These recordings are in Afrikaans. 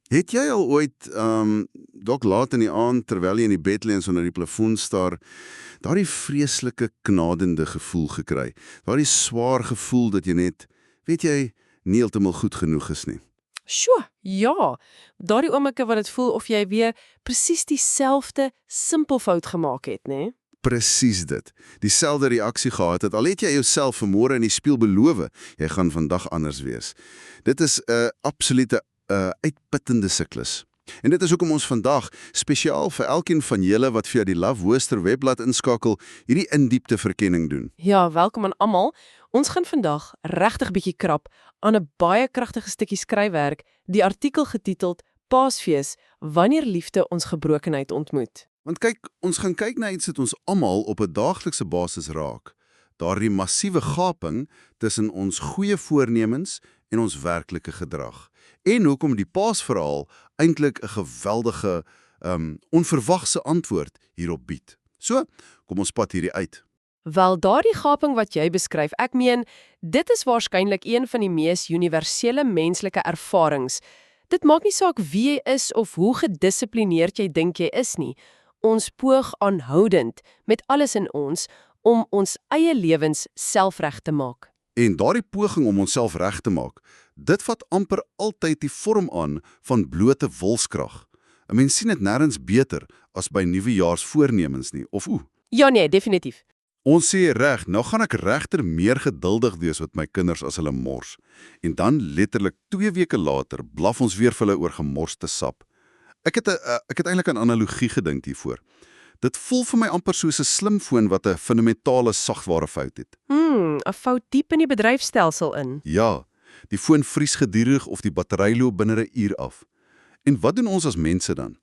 Het jy al ooit, dalk laat in die aand, terwyl jy in die bed lê en so na die plafon staar, daardie vreeslike knadende gevoel gekry? Daardie swaar gevoel dat jy net, weet jy, nie heeltemal goed genoeg is nie. Sjoe, ja. Daardie oomblikke wat dit voel of jy weer presies dieselfde simpel fout gemaak het, né? Presies dit. Dieselfde reaksie gehad het, al het jy jouself vanmôre in die spieël beloof, jy gaan vandag anders wees. Dit is 'n absolute uitputtende siklus. En dit is hoekom ons vandag, spesiaal vir elkeen van julle wat via die Love Worcester webblad inskakel, hierdie indiepte verkenning doen. Ja, welkom aan almal. Ons gaan vandag regtig bietjie krap aan 'n baie kragtige stukkie skryfwerk, die artikel getiteld Paasfees, wanneer liefde ons gebrokenheid ontmoet. Want kyk, ons gaan kyk na iets wat ons almal op 'n daaglikse basis raak. Daardie massiewe gaping tussen ons goeie voornemens en ons werklike gedrag. En hoekom die Paasverhaal eintlik 'n geweldige, onverwagse antwoord hierop bied. So, kom ons pad hierdie uit. Wel, daardie gaping wat jy beskryf, ek meen, dit is waarskynlik een van die mees universele menslike ervarings. Dit maak nie saak wie jy is of hoe gedissiplineerd jy dink jy is nie. Ons poog aanhoudend met alles in ons om ons eie lewens selfreg te maak. En daardie poging om onsself reg te maak, dit vat amper altyd die vorm aan van blote wilskrag. 'n Mens sien dit nêrens beter as by nuwejaarsvoornemens nie, of hoe? Ja nee, definitief. Ons sê reg, nou gaan ek regter meer geduldig wees met my kinders as hulle mors. En dan letterlik 2 weke later blaf ons weer vir hulle oor gemorste sap. Ek het eintlik aan analogie gedink hiervoor. Dit voel vir my amper soos 'n slimfoon wat 'n fundamentale sagwarefout het. 'n Fout diep in die bedryfstelsel in. Ja, die foon vries gedurig of die battery loop binne 'n uur af. En wat doen ons as mense dan?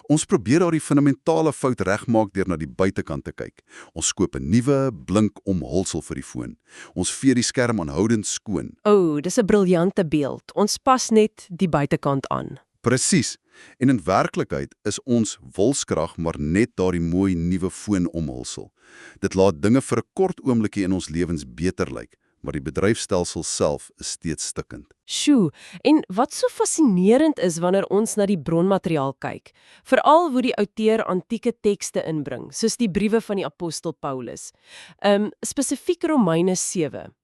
Ons probeer daardie fundamentale fout regmaak deur na die buitekant te kyk. Ons koop 'n nuwe, blink omhulsel vir die foon. Ons vee die skerm aanhoudend skoon. Dis 'n briljante beeld. Ons pas net die buitekant aan. Presies. En in werklikheid is ons wilskrag maar net daardie mooi nuwe foonomhulsel. Dit laat dinge vir 'n kort oombliekie in ons lewens beter lyk, maar die bedryfstelsel self is steeds stikkend. Sjoe, en wat so fascinerend is wanneer ons na die bronmateriaal kyk, veral hoe die outeur antieke tekste inbring, soos die briewe van die apostel Paulus, spesifiek Romeine 7.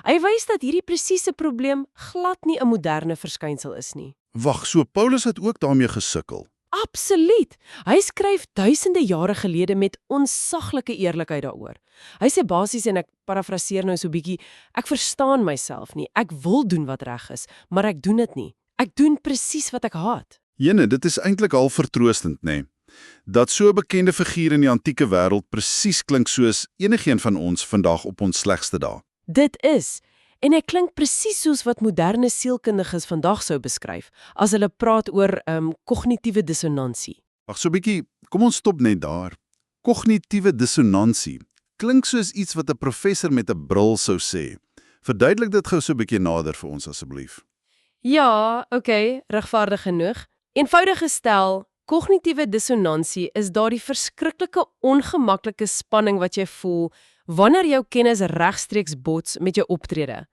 Hy wys dat hierdie presiese probleem glad nie 'n moderne verskynsel is nie. Wag, so Paulus het ook daarmee gesukkel. Absoluut! Hy skryf duisende jare gelede met onsaglike eerlikheid daaroor. Hy sê basies, en ek parafraseer nou so bietjie, ek verstaan myself nie, ek wil doen wat reg is, maar ek doen dit nie. Ek doen presies wat ek haat. Jene, dit is eintlik al vertroostend, nê? Dat so 'n bekende figuur in die antieke wêreld presies klink soos enigeen van ons vandag op ons slegste dae. Dit is. En hy klink presies soos wat moderne sielkundiges vandag sou beskryf, as hulle praat oor kognitiewe dissonansie. Wag so 'n bietjie, kom ons stop net daar. Kognitiewe dissonansie klink soos iets wat 'n professor met 'n bril sou sê. Verduidelik dit gou so 'n bietjie nader vir ons asseblief. Ja, okay, regverdig genoeg. Eenvoudig gestel, kognitiewe dissonansie is daardie verskriklike ongemaklike spanning wat jy voel wanneer jou kennis regstreeks bots met jou optrede.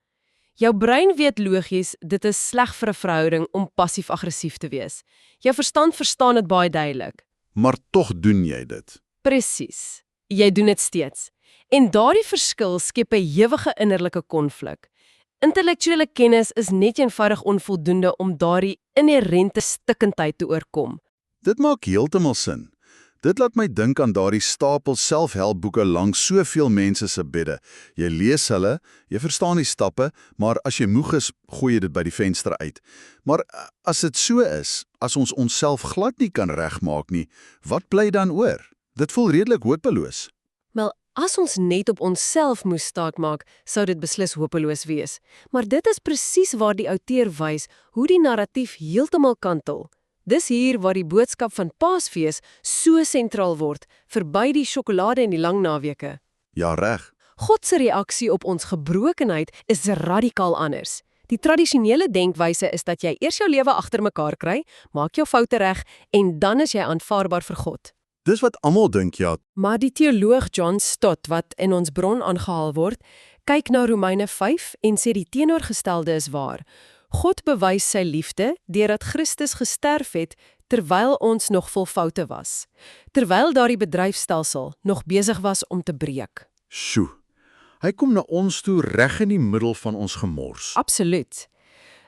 Jou brein weet logies, dit is sleg vir 'n verhouding om passief-aggressief te wees. Jou verstand verstaan dit baie duidelik. Maar tog doen jy dit. Presies. Jy doen dit steeds. En daardie verskil skep 'n ewige innerlike konflik. Intellektuele kennis is net eenvoudig onvoldoende om daardie inherente stikkendheid te oorkom. Dit maak heeltemal sin. Dit laat my dink aan daardie stapel selfhelpboeke langs soveel mense se bedde. Jy lees hulle, jy verstaan die stappe, maar as jy moeg is, gooi jy dit by die venster uit. Maar as dit so is, as ons onsself glad nie kan regmaak nie, wat bly dan oor? Dit voel redelik hopeloos. Wel, as ons net op onsself moes staatmaak, sou dit beslis hopeloos wees. Maar dit is presies waar die outeur wys hoe die narratief heeltemal kantel. Dis hier waar die boodskap van Paasfees so sentraal word, verby die sjokolade en die lang naweke. Ja, reg. God se reaksie op ons gebrokenheid is radikaal anders. Die tradisionele denkwyse is dat jy eers jou lewe agter mekaar kry, maak jou foute reg en dan is jy aanvaarbaar vir God. Dis wat almal dink, ja. Maar die teoloog John Stott, wat in ons bron aangehaal word, kyk na Romeine 5 en sê die teenoorgestelde is waar. God bewys sy liefde deurdat Christus gesterf het terwyl ons nog vol foute was. Terwyl daardie bedryfstelsel nog besig was om te breek. Sjoe, hy kom na ons toe reg in die middel van ons gemors. Absoluut.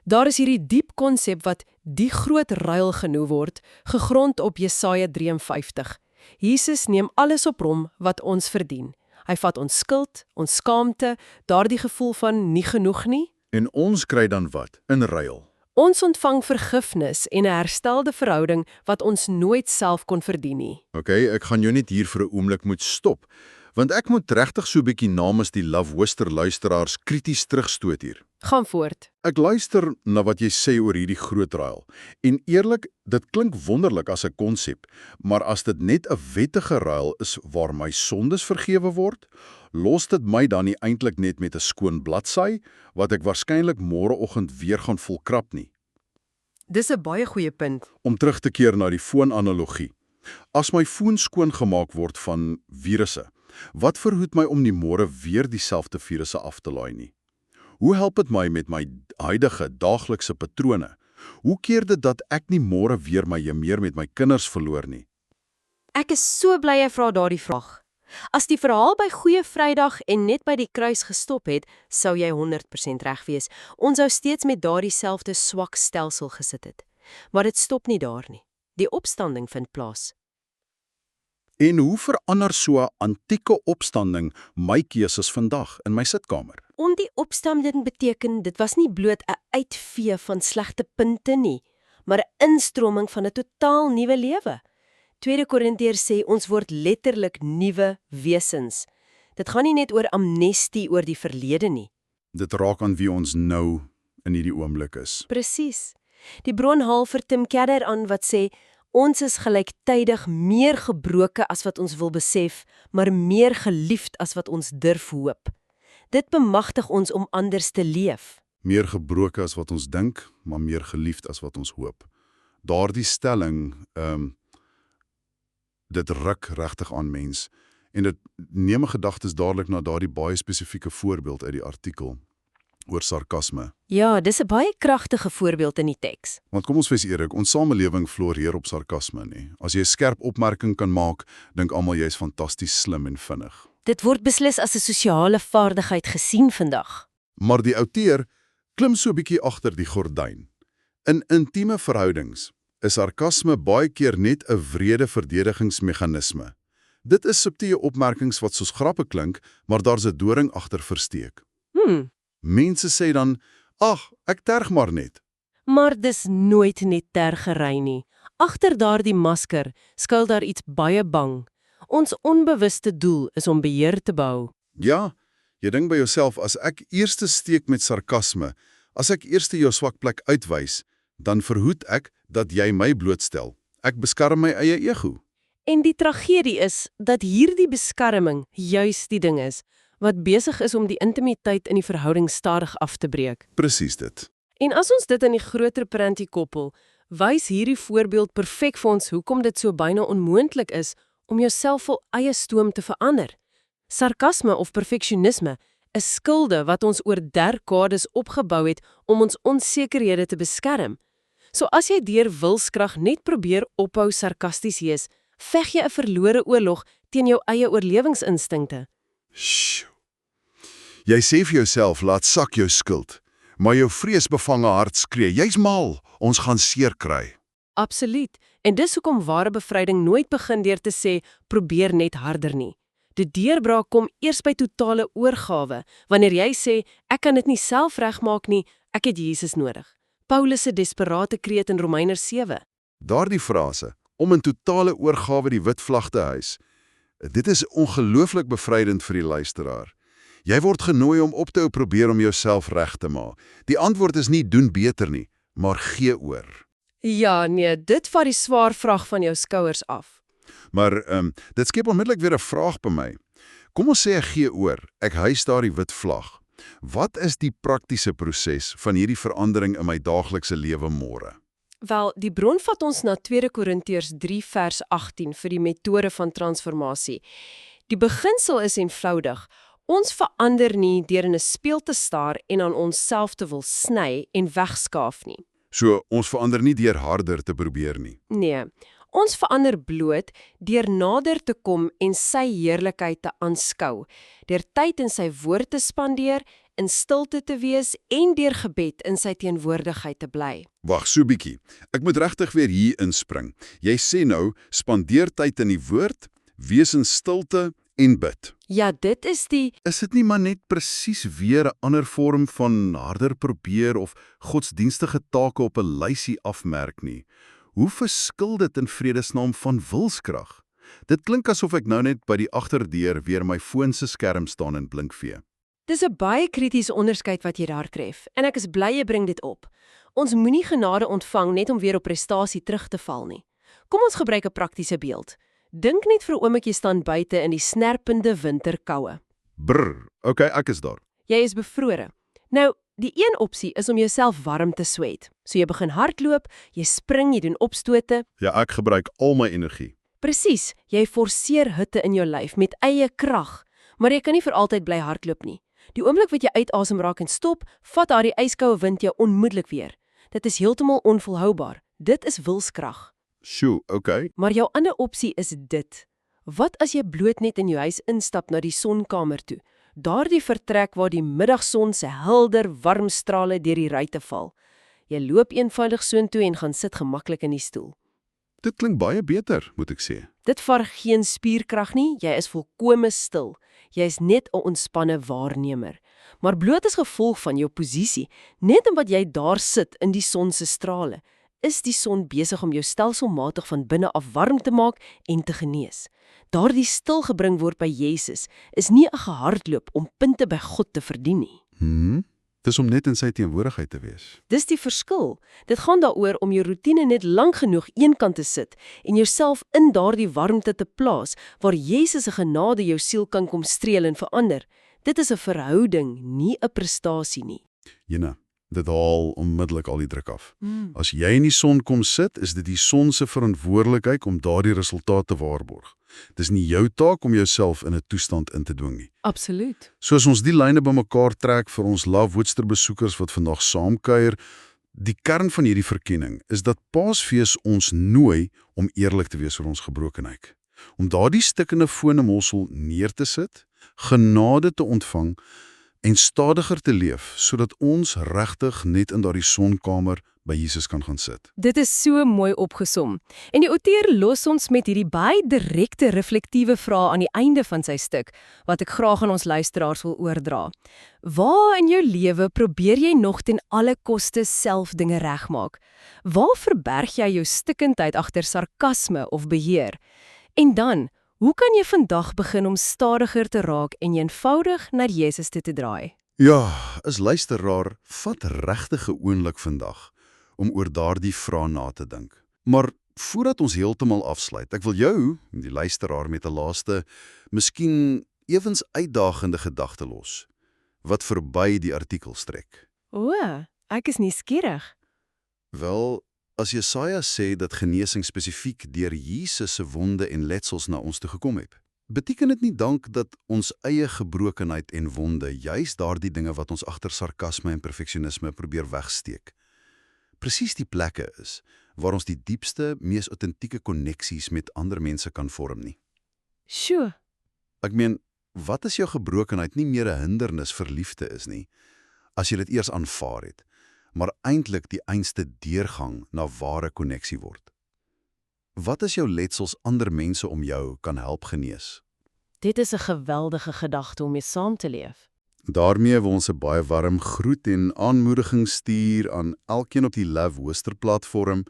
Daar is hierdie diep konsep wat die groot ruil genoem word, gegrond op Jesaja 53. Jesus neem alles op hom wat ons verdien. Hy vat ons skuld, ons skaamte, daardie gevoel van nie genoeg nie. En ons kry dan wat? In ruil. Ons ontvang vergifnis en 'n herstelde verhouding wat ons nooit self kon verdien nie. Okay, ek gaan jou net hier vir 'n oomblik moet stop, want ek moet regtig so 'n bietjie namens die Love Worcester luisteraars krities terugstoot hier. Gaan voort. Ek luister na wat jy sê oor hierdie groot ruil. En eerlik, dit klink wonderlik as 'n konsep, maar as dit net 'n wettige ruil is waar my sondes vergewe word, los dit my dan nie eintlik net met 'n skoon bladsy wat ek waarskynlik môreoggend weer gaan volkrap nie. Dis 'n baie goeie punt. Om terug te keer na die foonanalogie. As my foon skoongemaak word van virusse, wat verhoed my om nie môre weer dieselfde virusse af te laai nie? Hoe help dit my met my huidige daaglikse patrone? Hoe keer dit dat ek nie môre weer my meer met my kinders verloor nie? Ek is so bly jy vra daardie vraag. As die verhaal by Goeie Vrydag en net by die kruis gestop het, sou jy 100% reg wees. Ons sou steeds met daardie selfde swak stelsel gesit het. Maar dit stop nie daar nie. Die opstanding vind plaas. En hoe verander so 'n antieke opstanding my keuses vandag in my sitkamer? Om die opstanding beteken, dit was nie bloot 'n uitvee van slegte punte nie, maar 'n instroming van 'n totaal nuwe lewe. 2 Korintiërs sê ons word letterlik nuwe wesens. Dit gaan nie net oor amnestie oor die verlede nie. Dit raak aan wie ons nou in hierdie oomblik is. Presies. Die bron haal vir Tim Keller aan wat sê, ons is gelyktydig meer gebroke as wat ons wil besef, maar meer geliefd as wat ons durf hoop. Dit bemagtig ons om anders te leef. Meer gebroke as wat ons dink, maar meer geliefd as wat ons hoop. Daardie stelling, dit ruk regtig aan mens. En dit neem 'n gedagtes dadelik na daardie baie spesifieke voorbeeld uit die artikel oor sarkasme. Ja, dis 'n baie kragtige voorbeeld in die teks. Want kom ons wees eerlik, ons samelewing floreer op sarkasme nie. As jy 'n skerp opmerking kan maak, dink almal jy's fantasties slim en vinnig. Dit word beslis as 'n sosiale vaardigheid gesien vandag. Maar die outeur klim so 'n bietjie agter die gordyn. In intieme verhoudings is sarkasme baie keer net 'n wrede verdedigingsmeganisme. Dit is subtiele opmerkings wat soos grappe klink, maar daar's 'n doring agter versteek. Mense sê dan, "Ag, ek terg maar net." Maar dis nooit net tergery nie. Agter daardie masker skuil daar iets baie bang. Ons onbewuste doel is om beheer te behou. Ja, jy dink by jouself, as ek eers steek met sarkasme, as ek eers jou swak plek uitwys, dan verhoed ek dat jy my blootstel. Ek beskerm my eie ego. En die tragedie is dat hierdie beskerming juis die ding is wat besig is om die intimiteit in die verhouding stadig af te breek. Presies dit. En as ons dit in die groter prentjie koppel, wys hierdie voorbeeld perfek vir ons hoekom dit so byna onmoontlik is om jouself vol eie stoom te verander. Sarkasme of perfeksionisme is skilde wat ons oor dekades opgebou het om ons onsekerhede te beskerm. So as jy deur wilskrag net probeer ophou sarkasties wees, veg jy 'n verlore oorlog teen jou eie oorlewingsinstinkte. Sjoe. Jy sê vir jouself, laat sak jou skuld, maar jou vreesbevange hart skree, jy's mal, ons gaan seer kry. Absoluut. En dis hoekom ware bevryding nooit begin deur te sê, probeer net harder nie. Die deurbraak kom eers by totale oorgawe, wanneer jy sê, ek kan dit nie self regmaak nie, ek het Jesus nodig. Paulus se desperate kreet in Romeine 7. Daardie frase, om in totale oorgawe die wit vlag te hys, dit is ongelooflik bevrydend vir die luisteraar. Jy word genooi om op te hou probeer om jouself reg te maak. Die antwoord is nie doen beter nie, maar gee oor. Ja, nee, dit vat die swaar vraag van jou skouers af. Maar dit skep onmiddellik weer 'n vraag by my. Kom ons sê ek gee oor, ek hys daardie wit vlag. Wat is die praktiese proses van hierdie verandering in my daaglikse lewe môre? Wel, die bron vat ons na 2 Korintiërs 3 vers 18 vir die metode van transformasie. Die beginsel is eenvoudig. Ons verander nie deur in 'n spieël te staar en aan onsself te wil sny en wegskaaf nie. So, ons verander nie deur harder te probeer nie. Nee, ons verander bloot deur nader te kom en sy heerlikheid te aanskou, deur tyd in sy woord te spandeer, in stilte te wees en deur gebed in sy teenwoordigheid te bly. Wag, so bietjie. Ek moet regtig weer hier inspring. Jy sê nou, spandeer tyd in die woord, wees in stilte en bid. Ja, dit is die Is dit nie maar net presies weer 'n ander vorm van harder probeer of godsdienstige take op 'n lysie afmerk nie? Hoe verskil dit in vredesnaam van wilskrag? Dit klink asof ek nou net by die agterdeur weer my foon se skerm staan en blinkvee. Dis 'n baie kritiese onderskeid wat jy daar tref, en ek is bly jy bring dit op. Ons moenie genade ontvang net om weer op prestasie terug te val nie. Kom ons gebruik 'n praktiese beeld. Dink net vir 'n oomblik jy staan buite in die snerpende winterkoue. Brr, okay, ek is daar. Jy is bevrore. Nou, die een opsie is om jouself warm te sweet. So jy begin hardloop, jy spring, jy doen opstote. Ja, ek gebruik al my energie. Presies, jy forceer hitte in jou lyf met eie krag, maar jy kan nie vir altyd bly hardloop nie. Die oomblik wat jy uitasem raak en stop, vat daardie yskoue wind jou onmiddellik weer. Dit is heeltemal onvolhoubaar. Dit is wilskrag. Sjoe, okay. Maar jou ander opsie is dit. Wat as jy bloot net in jou huis instap na die sonkamer toe? Daardie vertrek waar die middagson se helder, warm strale deur die ruitte val. Jy loop eenvoudig soontoe en gaan sit gemaklik in die stoel. Dit klink baie beter, moet ek sê. Dit verg geen spierkrag nie, jy is volkome stil. Jy is net 'n ontspanne waarnemer. Maar bloot as gevolg van jou posisie, net omdat jy daar sit in die son se strale, is die son besig om jou stelselmatig van binne af warm te maak en te genees. Daardie stilgebring word by Jesus is nie 'n gehardloop om punte by God te verdien nie. Dis om net in sy teenwoordigheid te wees. Dis die verskil. Dit gaan daaroor om jou roetine net lank genoeg eenkant te sit en jouself in daardie warmte te plaas waar Jesus se genade jou siel kan kom streel en verander. Dit is 'n verhouding, nie 'n prestasie nie. Jene, dit haal onmiddellik al die druk af. As jy in die son kom sit, is dit die son se verantwoordelikheid om daardie resultaat te waarborg. Dis nie jou taak om jouself in 'n toestand in te dwing nie. Absoluut. Soos ons die lyne bymekaar trek vir ons Love Woodster besoekers wat vandag saamkuier, die kern van hierdie verkenning is dat Paasfees ons nooi om eerlik te wees oor ons gebrokenheid. Om daardie stikkende fonemossel neer te sit, genade te ontvang en stadiger te leef, sodat ons regtig net in daardie sonkamer by Jesus kan gaan sit. Dit is so mooi opgesom. En die outeur los ons met hierdie baie direkte reflektiewe vrae aan die einde van sy stuk, wat ek graag aan ons luisteraars wil oordra. Waar in jou lewe probeer jy nog ten alle koste self dinge regmaak? Waar verberg jy jou stikkindheid agter sarkasme of beheer? En dan, hoe kan jy vandag begin om stadiger te raak en eenvoudig na Jesus toe te draai? Ja, as luisteraar, vat regtig 'n oomblik vandag om oor daardie vrae na te dink. Maar voordat ons heeltemal afsluit, ek wil jou, die luisteraar, met 'n laaste, miskien ewens uitdagende gedagte los, wat verby die artikel strek. O, ek is nuuskierig. Wel, as Jesaja sê dat genesing spesifiek deur Jesus se wonde en letsels na ons toe gekom het, beteken dit nie dank dat ons eie gebrokenheid en wonde juis daardie dinge wat ons agter sarkasme en perfeksionisme probeer wegsteek, presies die plekke is waar ons die diepste, mees autentieke koneksies met ander mense kan vorm nie. Sjoe. Ek meen, wat as jou gebrokenheid nie meer 'n hindernis vir liefde is nie, as jy dit eers aanvaar het, maar eintlik die einste deurgang na ware koneksie word? Wat as jou letsels ander mense om jou kan help genees? Dit is 'n geweldige gedagte om mee saam te leef. Daarmee wil ons 'n baie warm groet en aanmoediging stuur aan elkeen op die Love Woodster platform.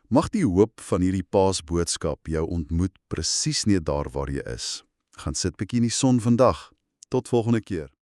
Mag die hoop van hierdie Paasboodskap jou ontmoet presies net daar waar jy is. Gaan sit bietjie in die son vandag. Tot volgende keer.